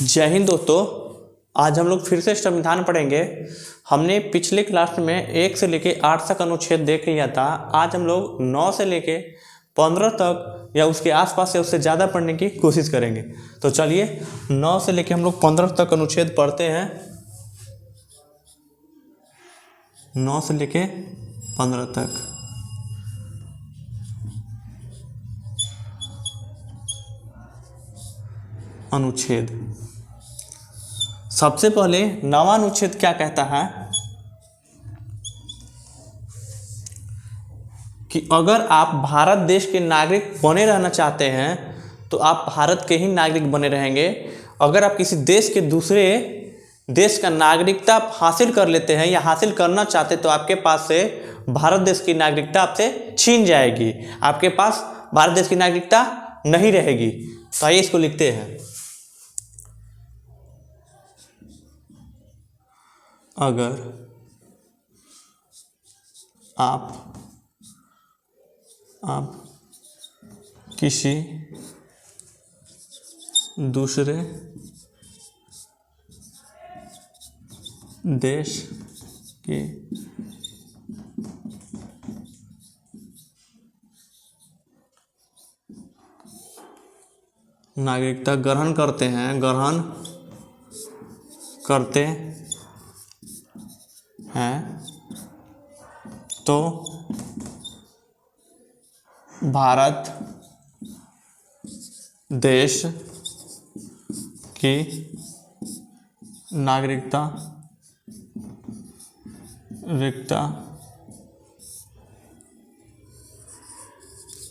जय हिंद दोस्तों। आज हम लोग फिर से संविधान पढ़ेंगे। हमने पिछले क्लास में 1 से लेके 8 तक अनुच्छेद देख लिया था। आज हम लोग 9 से लेके 15 तक या उसके आसपास या उससे ज़्यादा पढ़ने की कोशिश करेंगे। तो चलिए 9 से लेके हम लोग 15 तक अनुच्छेद पढ़ते हैं। 9 से लेके 15 तक अनुच्छेद। सबसे पहले नवा अनुच्छेद क्या कहता है कि अगर आप भारत देश के नागरिक बने रहना चाहते हैं तो आप भारत के ही नागरिक बने रहेंगे। अगर आप किसी देश के दूसरे देश का नागरिकता हासिल कर लेते हैं या हासिल करना चाहते तो आपके पास से भारत देश की नागरिकता आपसे छीन जाएगी, आपके पास भारत देश की नागरिकता नहीं रहेगी। तो आइए इसको लिखते हैं। अगर आप किसी दूसरे देश की नागरिकता ग्रहण करते हैं तो भारत देश की नागरिकता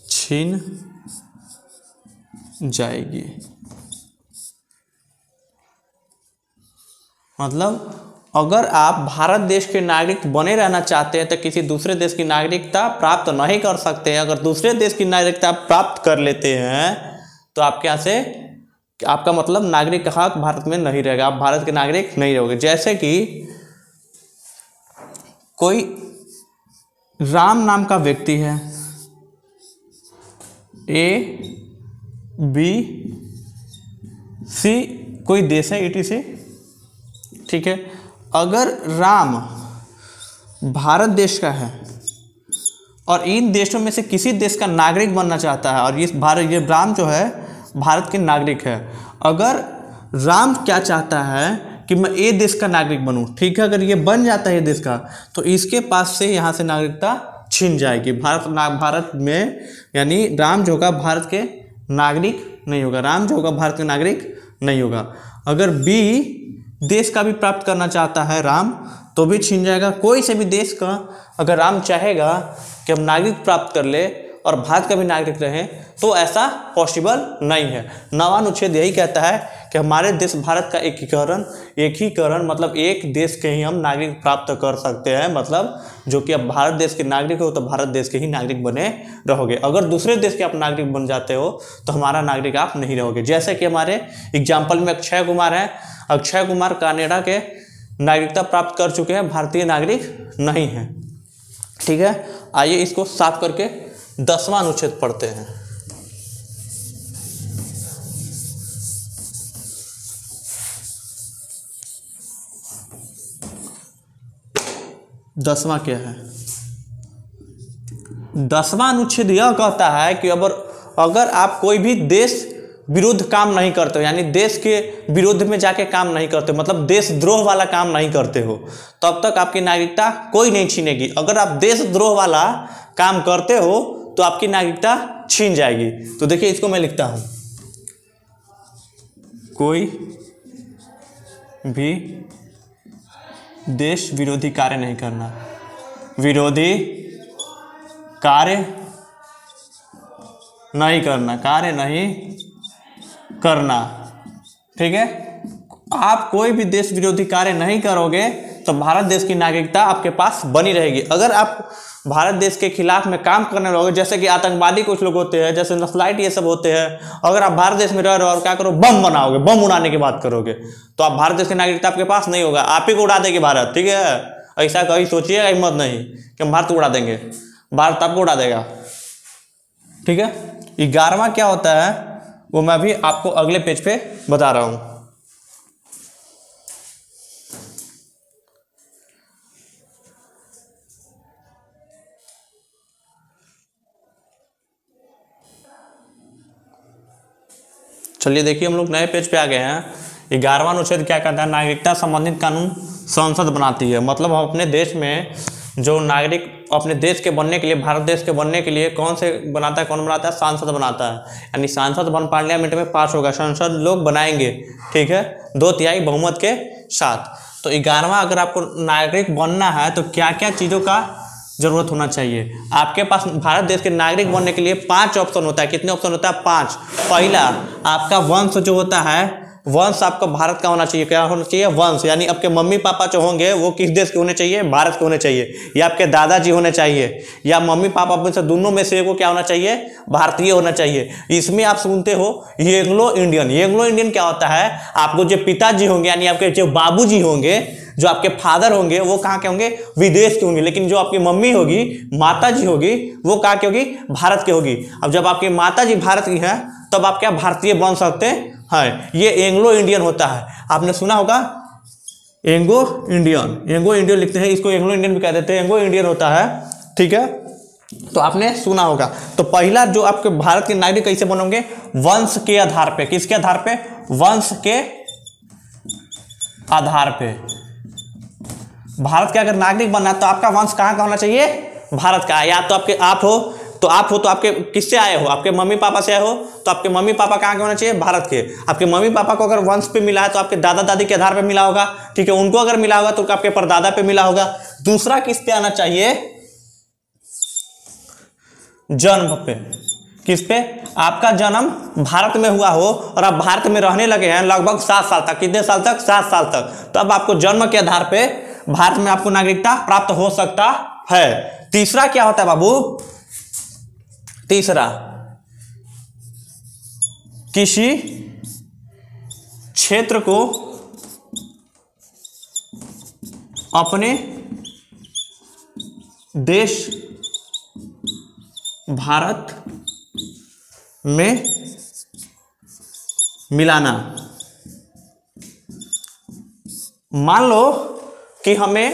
छीन जाएगी। मतलब अगर आप भारत देश के नागरिक बने रहना चाहते हैं तो किसी दूसरे देश की नागरिकता प्राप्त नहीं कर सकते हैं। अगर दूसरे देश की नागरिकता प्राप्त कर लेते हैं तो आपके यहाँ से आपका मतलब नागरिक का हक भारत में नहीं रहेगा, आप भारत के नागरिक नहीं रहोगे। जैसे कि कोई राम नाम का व्यक्ति है, ABC कोई देश है ETC, ठीक है। अगर राम भारत देश का है और इन देशों में से किसी देश का नागरिक बनना चाहता है और ये राम जो है भारत के नागरिक है। अगर राम क्या चाहता है कि मैं ये देश का नागरिक बनूं, ठीक है। अगर ये बन जाता है ये देश का तो इसके पास से यहाँ से नागरिकता छीन जाएगी। भारत में यानी राम जो होगा भारत के नागरिक नहीं होगा, राम जो होगा भारत के नागरिक नहीं होगा। अगर B देश का भी प्राप्त करना चाहता है राम तो भी छीन जाएगा। कोई से भी देश का अगर राम चाहेगा कि हम नागरिक प्राप्त कर ले और भारत का भी नागरिक रहे तो ऐसा पॉसिबल नहीं है। नवा अनुच्छेद यही कहता है कि हमारे देश भारत का एकीकरण मतलब एक देश के ही हम नागरिक प्राप्त कर सकते हैं। मतलब जो कि अब भारत देश के नागरिक हो तो भारत देश के ही नागरिक बने रहोगे। अगर दूसरे देश के आप नागरिक बन जाते हो तो हमारा नागरिक आप नहीं रहोगे। जैसे कि हमारे एग्जाम्पल में अक्षय कुमार है। अक्षय कुमार कनाडा के नागरिकता प्राप्त कर चुके हैं, भारतीय नागरिक नहीं है, ठीक है। आइए इसको साफ करके 10वां अनुच्छेद पढ़ते हैं। दसवां क्या है? 10वां अनुच्छेद यह कहता है कि अगर आप कोई भी देश विरुद्ध काम नहीं करते हो, यानी देश के विरुद्ध में जाके काम नहीं करते हो, मतलब देशद्रोह वाला काम नहीं करते हो, तब तक आपकी नागरिकता कोई नहीं छीनेगी। अगर आप देशद्रोह वाला काम करते हो तो आपकी नागरिकता छीन जाएगी। तो देखिए इसको मैं लिखता हूं, कोई भी देश विरोधी कार्य नहीं करना, विरोधी कार्य नहीं करना, ठीक है। आप कोई भी देश विरोधी कार्य नहीं करोगे तो भारत देश की नागरिकता आपके पास बनी रहेगी। अगर आप भारत देश के खिलाफ में काम करने लगोगे, जैसे कि आतंकवादी कुछ लोग होते हैं, जैसे नक्सलाइट ये सब होते हैं, अगर आप भारत देश में रह रहे हो और क्या करो, बम बनाओगे, बम उड़ाने की बात करोगे तो आप भारत देश की नागरिकता आपके पास नहीं होगा, आप ही को उड़ा देगी भारत, ठीक है। ऐसा कभी सोचिएगा हिम्मत नहीं कि हम भारत को उड़ा देंगे, भारत आपको उड़ा देगा, ठीक है। 11वां क्या होता है वो मैं भी आपको अगले पेज पे बता रहा हूँ। चलिए देखिए, हम लोग नए पेज पे आ गए हैं। 11वां अनुच्छेद क्या कहता है? नागरिकता संबंधित कानून संसद बनाती है। मतलब हम अपने देश में जो नागरिक अपने देश के बनने के लिए, भारत देश के बनने के लिए कौन से बनाता है, कौन बनाता है? सांसद बनाता है। यानी सांसद पार्लियामेंट में पास होगा, संसद लोग बनाएंगे, ठीक है, 2/3 बहुमत के साथ। तो 11वां, अगर आपको नागरिक बनना है तो क्या क्या चीज़ों का जरूरत होना चाहिए? आपके पास भारत देश के नागरिक बनने के लिए 5 ऑप्शन होता है। कितने ऑप्शन होता है? 5। पहला, आपका वंश जो होता है, वंश आपका भारत का होना चाहिए। क्या होना चाहिए? वंश। यानी आपके मम्मी पापा जो होंगे वो किस देश के होने चाहिए? भारत के होने चाहिए। या आपके दादाजी होने चाहिए, या मम्मी पापा में से दोनों में से एक को क्या होना चाहिए? भारतीय होना चाहिए। इसमें आप सुनते हो एंग्लो इंडियन। एंग्लो इंडियन क्या होता है? आपको जो पिताजी होंगे, यानी आपके जो बाबूजी होंगे, जो आपके फादर होंगे, वो कहाँ के होंगे? विदेश के होंगे। लेकिन जो आपकी मम्मी होगी, माता जी होगी, वो कहाँ की होगी? भारत की होगी। अब जब आपकी माता जी भारत की है तब आप क्या भारतीय बन सकते हैं। ये एंग्लो इंडियन होता है। आपने सुना होगा एंग्लो इंडियन। एंग्लो इंडियन लिखते हैं, इसको एंग्लो इंडियन भी कह देते हैं। एंग्लो इंडियन होता है, ठीक है, तो आपने सुना होगा। तो पहला जो आपके भारत के नागरिक कैसे बनोगे? वंश के आधार पे। किसके आधार पे? वंश के आधार पे। भारत के अगर नागरिक बनना है तो आपका वंश कहाँ का होना चाहिए? भारत का। या तो आपके आप हो तो आपके किससे आए हो? आपके मम्मी पापा से आए हो तो आपके मम्मी पापा कहाँ के होना चाहिए? भारत के। आपके मम्मी पापा को अगर वंश पे मिला है तो आपके दादा दादी के आधार पे मिला होगा, ठीक है। उनको अगर मिला होगा तो आपके परदादा पे मिला होगा। दूसरा किस पे आना चाहिए? जन्म पे। किस पे? आपका जन्म भारत में हुआ हो और आप भारत में रहने लगे हैं लगभग 7 साल तक। कितने साल तक? 7 साल तक। तो अब आपको जन्म के आधार पे भारत में आपको नागरिकता प्राप्त हो सकता है। तीसरा क्या होता है बाबू? तीसरा, किसी क्षेत्र को अपने देश भारत में मिलाना। मान लो कि हमने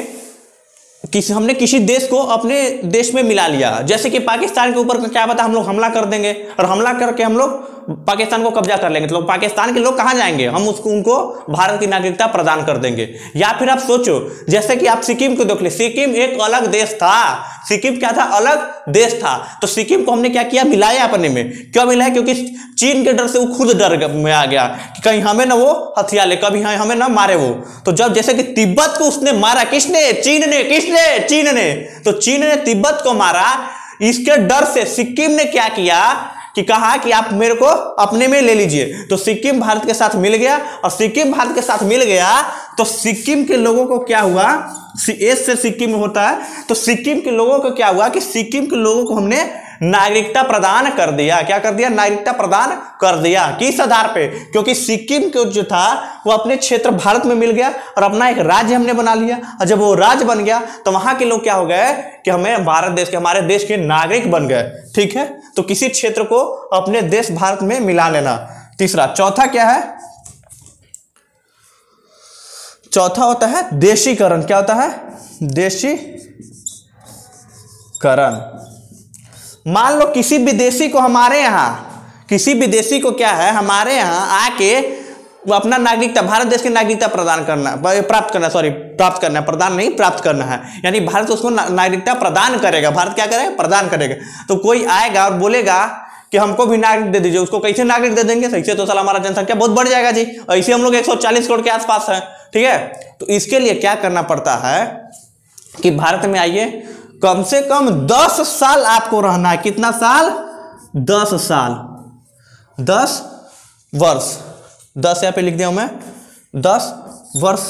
किसी देश को अपने देश में मिला लिया। जैसे कि पाकिस्तान के ऊपर क्या पता हम लोग हमला कर देंगे और हमला करके हम लोग पाकिस्तान को कब्जा कर लेंगे। तो पाकिस्तान के लोग कहाँ जाएंगे? हम उनको भारत की नागरिकता प्रदान कर देंगे। या फिर आप सोचो, जैसे कि आप सिक्किम को देख ले। सिक्किम एक अलग देश था। सिक्किम क्या था? अलग देश था। तो सिक्किम को हमने क्या किया? मिलाया अपने में। क्यों मिलाया? क्योंकि चीन के डर से वो खुद डर में आ गया कि कहीं हमें ना वो हथिया ले, कभी हमें ना मारे वो। तो जब जैसे कि तिब्बत को उसने मारा, किसने? चीन ने। किसने? चीन ने। तो चीन ने तिब्बत को मारा। इसके डर से सिक्किम ने क्या किया कि कहा कि आप मेरे को अपने में ले लीजिए। तो सिक्किम भारत के साथ मिल गया, और सिक्किम भारत के साथ मिल गया तो सिक्किम के लोगों को क्या हुआ? एस से सिक्किम होता है। तो सिक्किम के लोगों को क्या हुआ कि सिक्किम के लोगों को हमने नागरिकता प्रदान कर दिया। क्या कर दिया? नागरिकता प्रदान कर दिया। किस आधार पे? क्योंकि सिक्किम को जो था वो अपने क्षेत्र भारत में मिल गया और अपना एक राज्य हमने बना लिया। और जब वो राज्य बन गया तो वहां के लोग क्या हो गए कि हमें भारत देश के, हमारे देश के नागरिक बन गए, ठीक है। तो किसी क्षेत्र को अपने देश भारत में मिला लेना। तीसरा। चौथा क्या है? चौथा होता है देशीकरण। क्या होता है? देशीकरण। मान लो किसी विदेशी को हमारे यहाँ, किसी विदेशी को क्या है, हमारे यहाँ आके वो अपना नागरिकता, भारत देश की नागरिकता प्राप्त करना, प्रदान नहीं, प्राप्त करना है। यानी भारत उसको नागरिकता प्रदान करेगा। भारत क्या करेगा? प्रदान करेगा। तो कोई आएगा और बोलेगा कि हमको भी नागरिक दे दीजिए। उसको कैसे नागरिक दे देंगे? सही से तो साला हमारा जनसंख्या बहुत बढ़ जाएगा जी। ऐसे हम लोग 140 करोड़ के आसपास है, ठीक है। तो इसके लिए क्या करना पड़ता है कि भारत में आइए, कम से कम 10 साल आपको रहना है। कितना साल? 10 साल, 10 वर्ष। 10 यहाँ पे लिख दिया मैं, 10 वर्ष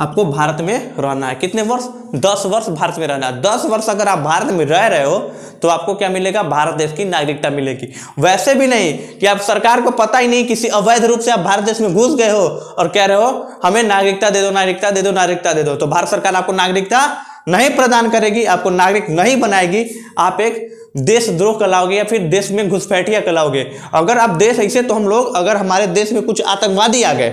आपको भारत में रहना है। कितने वर्ष? 10 वर्ष भारत में रहना है। 10 वर्ष अगर आप भारत में रह रहे हो तो आपको क्या मिलेगा? भारत देश की नागरिकता मिलेगी। वैसे भी नहीं कि आप सरकार को पता ही नहीं, किसी अवैध रूप से आप भारत देश में घुस गए हो और कह रहे हो हमें नागरिकता दे दो, नागरिकता दे दो, नागरिकता दे दो। तो भारत सरकार आपको नागरिकता नहीं प्रदान करेगी, आपको नागरिक नहीं बनाएगी। आप एक देशद्रोह कहलाओगे या फिर देश में घुसपैठिया कहलाओगे। अगर आप देश ऐसे, तो हम लोग अगर हमारे देश में कुछ आतंकवादी आ गए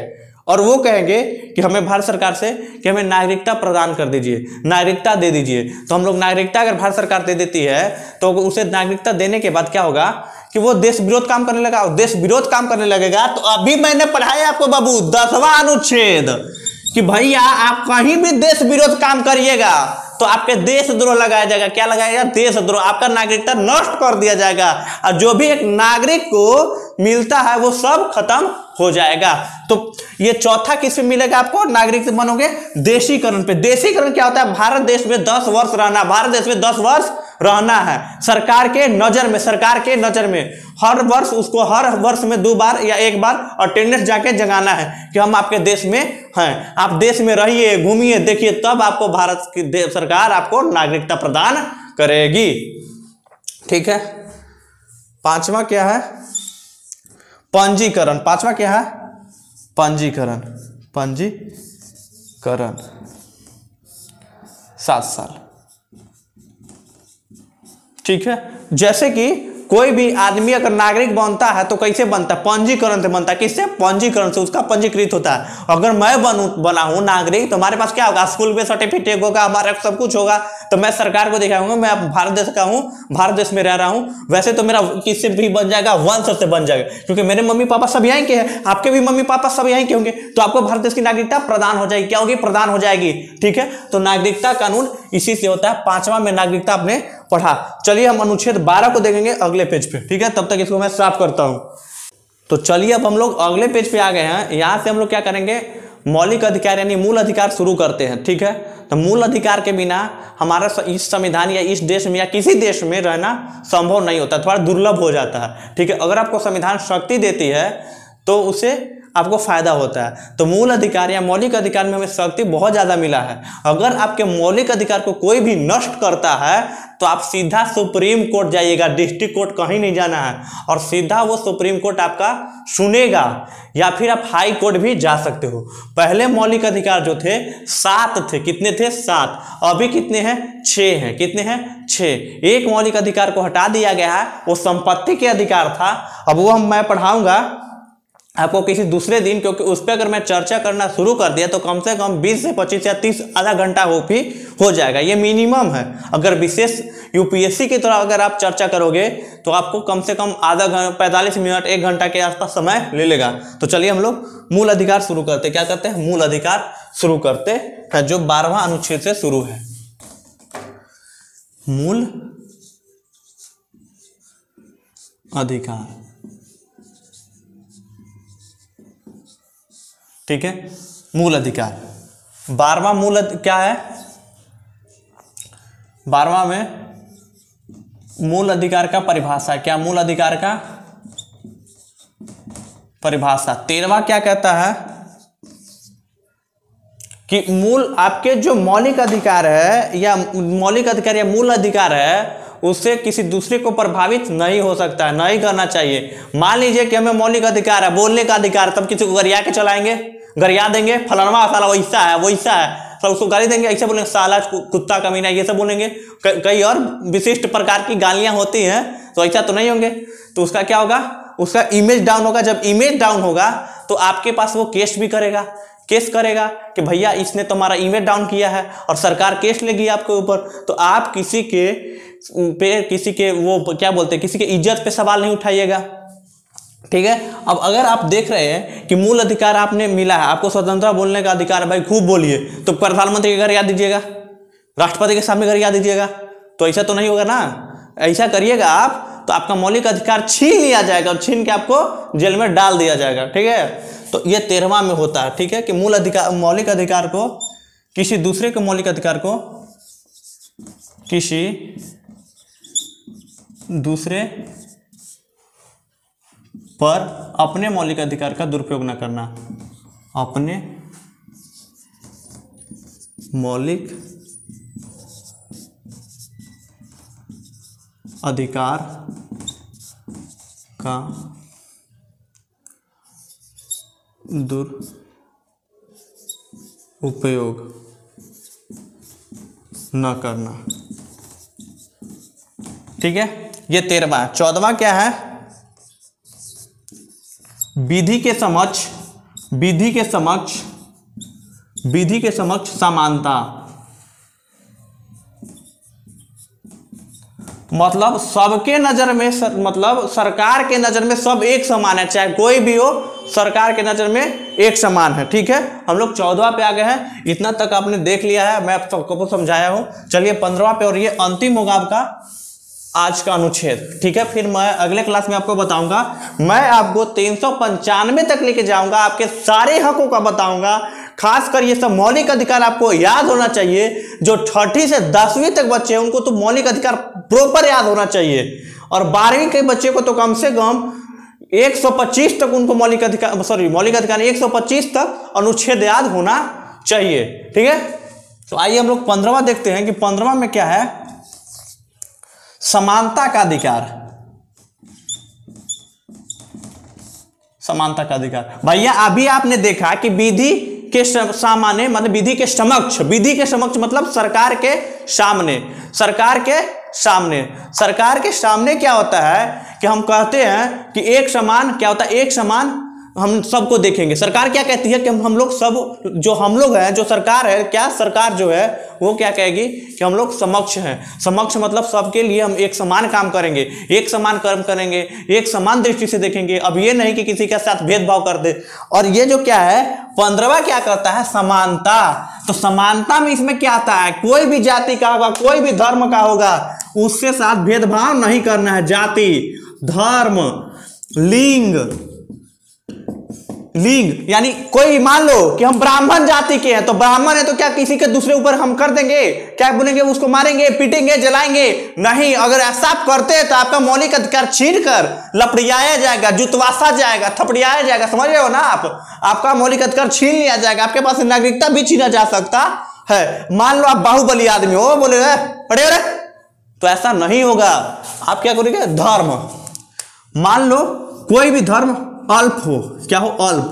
और वो कहेंगे कि हमें भारत सरकार से कि हमें नागरिकता प्रदान कर दीजिए, नागरिकता दे दीजिए। तो हम लोग नागरिकता अगर भारत सरकार दे देती है तो उसे नागरिकता देने के बाद क्या होगा कि वो देश विरोध काम करने लगा, देश विरोध काम करने लगेगा। तो अभी मैंने पढ़ाया आपको बाबू 10वां अनुच्छेद कि भैया आप कहीं भी देश विरोध काम करिएगा तो आपके देशद्रोह लगाया जाएगा। क्या लगाया जाएगा? देशद्रोह। आपका नागरिकता नष्ट कर दिया जाएगा और जो भी एक नागरिक को मिलता है वो सब खत्म हो जाएगा। तो ये चौथा किस पे मिलेगा आपको? नागरिक बनोगे देशीकरण पे। देशीकरण क्या होता है? भारत देश में 10 वर्ष रहना, भारत देश में 10 वर्ष रहना है सरकार के नजर में, सरकार के नजर में हर वर्ष उसको हर वर्ष में 2 बार या 1 बार अटेंडेंस जाके जगाना है कि हम आपके देश में हैं। आप देश में रहिए, घूमिए, देखिए, तब आपको भारत की सरकार आपको नागरिकता प्रदान करेगी। ठीक है। 5वां क्या है? पंजीकरण। 5वां क्या है? पंजीकरण। पंजीकरण 7 साल। ठीक है। जैसे कि कोई भी आदमी अगर नागरिक बनता है तो कैसे बनता है? पंजीकरण से बनता है। किससे? पंजीकरण से उसका पंजीकृत होता है। अगर मैं बना हूं नागरिक तो हमारे पास क्या होगा? स्कूल में सर्टिफिकेट होगा, हमारा सब कुछ होगा। तो मैं सरकार को दिखाऊंगा मैं भारत देश का हूं, भारत देश में रह रहा हूं। वैसे तो मेरा किससे भी बन जाएगा? वंश से बन जाएगा, क्योंकि मेरे मम्मी पापा सब यहीं के हैं, आपके भी मम्मी पापा सब यहीं के होंगे। तो आपको भारत देश की नागरिकता प्रदान हो जाएगी। क्या होगी? प्रदान हो जाएगी। ठीक है। तो नागरिकता कानून इसी से होता है। 5वां में नागरिकता आपने पढ़ा। चलिए हम अनुच्छेद 12 को देखेंगे अगले पेज पे। ठीक है। तब तक इसको मैं साफ करता हूं। तो चलिए अब हम लोग अगले पेज पे आ गए हैं। यहां से हम लोग क्या करेंगे? मौलिक अधिकार यानी मूल अधिकार शुरू करते हैं। ठीक है। तो मूल अधिकार के बिना हमारा इस संविधान या इस देश में या किसी देश में रहना संभव नहीं होता, थोड़ा दुर्लभ हो जाता है। ठीक है। अगर आपको संविधान शक्ति देती है तो उसे आपको फायदा होता है। तो मूल अधिकार या मौलिक अधिकार में हमें शक्ति बहुत ज्यादा मिला है। अगर आपके मौलिक अधिकार को कोई भी नष्ट करता है तो आप सीधा सुप्रीम कोर्ट जाइएगा, डिस्ट्रिक्ट कोर्ट कहीं नहीं जाना है, और सीधा वो सुप्रीम कोर्ट आपका सुनेगा, या फिर आप हाई कोर्ट भी जा सकते हो। पहले मौलिक अधिकार जो थे 7 थे। कितने थे? 7। अभी कितने हैं? 6 हैं। कितने हैं? 6। एक मौलिक अधिकार को हटा दिया गया है, वो संपत्ति के अधिकार था। अब वो मैं पढ़ाऊंगा आपको किसी दूसरे दिन, क्योंकि उस पर अगर मैं चर्चा करना शुरू कर दिया तो कम से कम 20 से 25 या 30 आधा घंटा हो जाएगा। ये मिनिमम है। अगर विशेष यूपीएससी की तरह अगर आप चर्चा करोगे तो आपको कम से कम आधा घंटा, 45 मिनट, 1 घंटा के आसपास समय ले लेगा। तो चलिए हम लोग मूल अधिकार शुरू करते हैं। क्या करते हैं? मूल अधिकार शुरू करते हैं, जो 12वां अनुच्छेद से शुरू है। मूल अधिकार। ठीक है। मूल अधिकार 12वां मूल क्या है? 12वां में मूल अधिकार का परिभाषा। क्या? मूल अधिकार का परिभाषा। 13वां क्या कहता है कि मूल आपके जो मौलिक अधिकार है या मौलिक अधिकार या मूल अधिकार है उससे किसी दूसरे को प्रभावित नहीं हो सकता है, नहीं करना चाहिए। मान लीजिए कि हमें मौलिक अधिकार है, बोलने का अधिकार, तब किसी को गरिया के चलाएंगे, गरिया देंगे, फलाना साला वैसा है वैसा है, सब उसको गाली देंगे, ऐसे बोलेंगे साला कुत्ता कमीना, ये सब बोलेंगे। कई और विशिष्ट प्रकार की गालियां होती हैं, तो ऐसा तो नहीं होंगे। तो उसका क्या होगा? उसका इमेज डाउन होगा। जब इमेज डाउन होगा तो आपके पास वो केस भी करेगा, केस करेगा कि भैया इसने तुम्हारा इमेज डाउन किया है, और सरकार केस लेगी आपके ऊपर। तो आप किसी के वो क्या बोलते हैं, किसी के इज्जत पे सवाल नहीं उठाइएगा। ठीक है। अब अगर आप देख रहे हैं कि मूल अधिकार आपने मिला है, आपको स्वतंत्रता बोलने का अधिकार है, भाई खूब बोलिए, तो प्रधानमंत्री के घर याद दीजिएगा, राष्ट्रपति के सामने घर याद दीजिएगा, तो ऐसा तो नहीं होगा ना। ऐसा करिएगा आप तो आपका मौलिक अधिकार छीन लिया जाएगा, और छीन के आपको जेल में डाल दिया जाएगा। ठीक है। तो ये 13वां में होता है। ठीक है। कि मूल अधिकार, मौलिक अधिकार को किसी दूसरे के मौलिक अधिकार को किसी दूसरे पर अपने मौलिक अधिकार का दुरुपयोग न करना। अपने मौलिक अधिकार का दुरुपयोग न करना। ठीक है। ये 13वां। 14वां क्या है? विधि के समक्ष विधि के समक्ष समानता, मतलब सबके नजर में मतलब सरकार के नजर में सब एक समान है, चाहे कोई भी हो सरकार के नजर में एक समान है। ठीक है, हम लोग 14वां पे आ गए हैं, इतना तक आपने देख लिया है, मैं आप सबको समझाया हूं। चलिए 15वां पे, और ये अंतिम होगा आपका आज का अनुच्छेद। ठीक है, फिर मैं अगले क्लास में आपको बताऊंगा, मैं आपको 395 तक लेके जाऊंगा, आपके सारे हकों का बताऊंगा। खासकर ये सब मौलिक अधिकार आपको याद होना चाहिए। जो 6ठी से 10वीं तक बच्चे हैं उनको तो मौलिक अधिकार प्रॉपर याद होना चाहिए, और 12वीं के बच्चे को तो कम से कम 125 तक उनको मौलिक अधिकार 125 तक अनुच्छेद याद होना चाहिए। ठीक है, तो आइए हम लोग 15वां देखते हैं कि 15वां में क्या है। समानता का अधिकार, समानता का अधिकार। भैया अभी आपने देखा कि विधि के सामान्य मतलब विधि के समक्ष मतलब सरकार के सामने, सरकार के सामने क्या होता है कि हम कहते हैं कि एक समान, क्या होता है एक समान, हम सबको देखेंगे। सरकार क्या कहती है कि हम लोग सब, जो हम लोग हैं, जो सरकार है, क्या सरकार जो है वो क्या कहेगी कि हम लोग समक्ष हैं। समक्ष मतलब सबके लिए हम एक समान काम करेंगे, एक समान कर्म करेंगे, एक समान दृष्टि से देखेंगे। अब ये नहीं कि किसी के साथ भेदभाव कर दे। और ये जो क्या है 15वां क्या करता है, समानता। तो समानता में इसमें क्या आता है, कोई भी जाति का होगा, कोई भी धर्म का होगा, उसके साथ भेदभाव नहीं करना है। जाति, धर्म, लिंग यानी कोई मान लो कि हम ब्राह्मण जाति के हैं, तो ब्राह्मण है तो क्या किसी के दूसरे ऊपर हम कर देंगे, क्या बोलेंगे, उसको मारेंगे, पीटेंगे, जलाएंगे? नहीं। अगर ऐसा आप करते हैं तो आपका मौलिक अधिकार छीन कर लपड़ियाया जाएगा, जुतवासा जाएगा, थपड़ियाया जाएगा। समझ रहे हो ना आप? आपका मौलिक अधिकार छीन लिया जाएगा, आपके पास नागरिकता भी छीना जा सकता है। मान लो आप बाहुबली आदमी हो, बोले अरे तो ऐसा नहीं होगा। आप क्या करोगे, धर्म, मान लो कोई भी धर्म अल्प हो, क्या हो, अल्प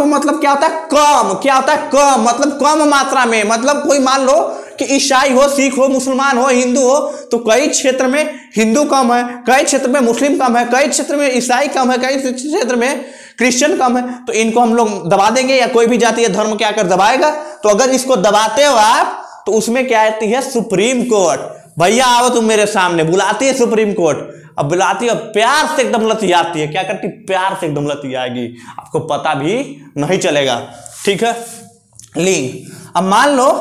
मतलब क्या होता है, कम। क्या होता है, कम मतलब कम मात्रा में। मतलब कोई मान लो कि ईसाई हो, सिख हो, मुसलमान हो, हिंदू हो, तो कई क्षेत्र में हिंदू कम है, कई क्षेत्र में मुस्लिम कम है, कई क्षेत्र में ईसाई कम है, कई क्षेत्र में क्रिश्चियन कम है, तो इनको हम लोग दबा देंगे, या कोई भी जाति या धर्म क्या कर दबाएगा। तो अगर इसको दबाते हो आप, तो उसमें क्या आती है, सुप्रीम कोर्ट। भैया आओ तुम मेरे सामने, बुलाती है सुप्रीम कोर्ट। अब बुलाती है, प्यार से एकदम लतियाती है। क्या करती, प्यार से एकदम लतियाएगी, आपको पता भी नहीं चलेगा। ठीक है, लिंग। अब मान लो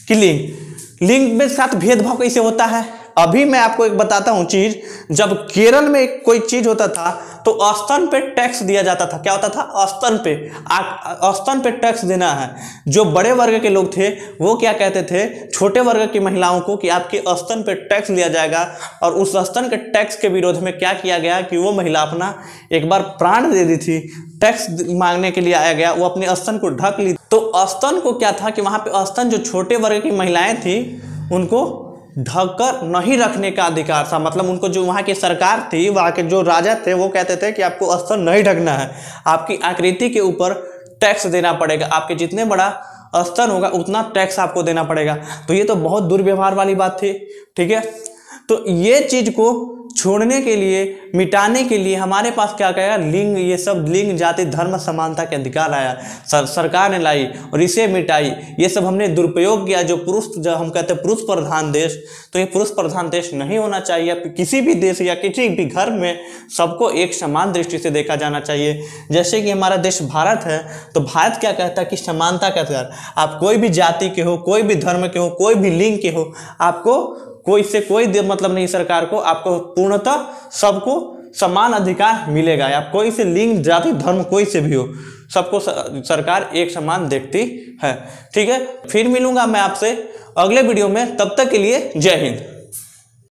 कि लिंग में साथ भेदभाव कैसे होता है। अभी मैं आपको एक बताता हूं चीज। जब केरल में कोई चीज होता था तो स्तन पे टैक्स दिया जाता था। क्या होता था, स्तन पे टैक्स देना है। जो बड़े वर्ग के लोग थे वो क्या कहते थे छोटे वर्ग की महिलाओं को कि आपके स्तन पे टैक्स लिया जाएगा। और उस स्तन के टैक्स के विरोध में क्या किया गया कि वो महिला अपना एक बार प्राण दे दी थी। टैक्स मांगने के लिए आया गया, वो अपने स्तन को ढक ली। तो स्तन को क्या था कि वहां पे स्तन जो छोटे वर्ग की महिलाएं थी उनको ढककर नहीं रखने का अधिकार था। मतलब उनको जो वहाँ की सरकार थी, वहाँ के जो राजा थे, वो कहते थे कि आपको स्तन नहीं ढकना है, आपकी आकृति के ऊपर टैक्स देना पड़ेगा, आपके जितने बड़ा स्तन होगा उतना टैक्स आपको देना पड़ेगा। तो ये तो बहुत दुर्व्यवहार वाली बात थी। ठीक है, तो ये चीज को छोड़ने के लिए, मिटाने के लिए हमारे पास क्या कहेगा, लिंग, ये सब लिंग, जाति, धर्म समानता के अधिकार आया, सरकार ने लाई और इसे मिटाई। ये सब हमने दुरुपयोग किया। जो पुरुष, जब हम कहते हैं पुरुष प्रधान देश, तो ये पुरुष प्रधान देश नहीं होना चाहिए। किसी भी देश या किसी भी घर में सबको एक समान दृष्टि से देखा जाना चाहिए। जैसे कि हमारा देश भारत है, तो भारत क्या कहता है कि समानता का अधिकार। आप कोई भी जाति के हो, कोई भी धर्म के हो, कोई भी लिंग के हो, आपको कोई से कोई मतलब नहीं सरकार को, आपको पूर्णतः सबको समान अधिकार मिलेगा। आप कोई से लिंग, जाति, धर्म कोई से भी हो, सबको सरकार एक समान देखती है। ठीक है, फिर मिलूंगा मैं आपसे अगले वीडियो में। तब तक के लिए जय हिंद।